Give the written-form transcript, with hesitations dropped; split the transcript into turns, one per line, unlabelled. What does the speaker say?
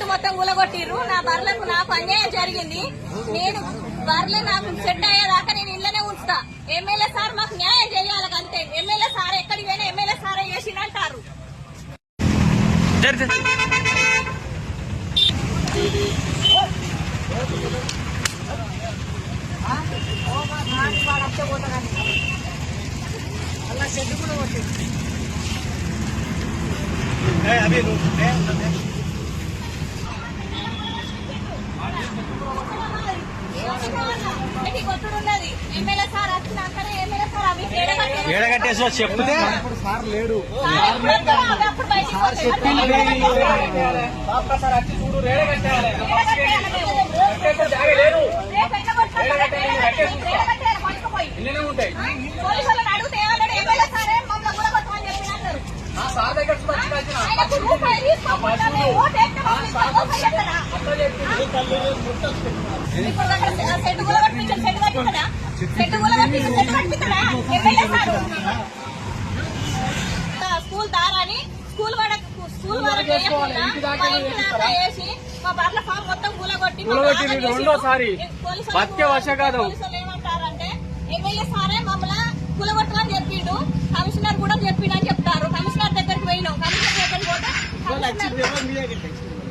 Shed మొత్తం కూలగొట్టిర్రు. నా బర్రెలకు నాకు అన్యాయం జరిగింది. నేను బర్రెలు నాకు షెడ్ అయ్యేదాకా నేను ఇళ్ళనే ఉంచుతా. ఎమ్మెల్యే సార్ మాకు న్యాయం చేయాలి అంతే. ఎమ్మెల్యే సార్ ఎక్కడికి పోయినా ఎమ్మెల్యే సారే చేసిందంటారు.
అలా షెడ్ కూడా కొట్టింది.
ఎమ్మెల్యే సార్ వచ్చినాకనే ఎమ్మెల్యే సార్ అవి
ఏడగట్టేసో చెప్తే
సార్ లేడు.
అప్పుడు బయటికి పోలీసులను అడిగితే ఏమన్నాడు? ఎమ్మెల్యే సారే మమ్మల్ని కూలగొట్టమని చెప్పి అన్నారు. ఆయనకు రూపాయి తీసుకోకుండా ఓటు వేస్తాడా? ఇప్పుడు షెడ్ కూలగొట్టించాడు. షెడ్ కట్టించడా? షెడ్ కూలగొట్టించాడు. షెడ్ కట్టించడా ఎమ్మెల్యే సారు? స్కూల్ దారాని స్కూల్ వరకు వేసి మా బర్ల ఫామ్ మొత్తం కూలగొట్టి
రెండోసారి
పోలీసులు ఏమంటారంటే ఎమ్మెల్యే సారే మమ్మల్ని కూలగొట్టమని చెప్పిండు. కమిషనర్ కూడా చెప్పిండు అని చెప్తారు. కమిషనర్ దగ్గరికి పోయినాం. కమిషనర్ దగ్గరికి పోతే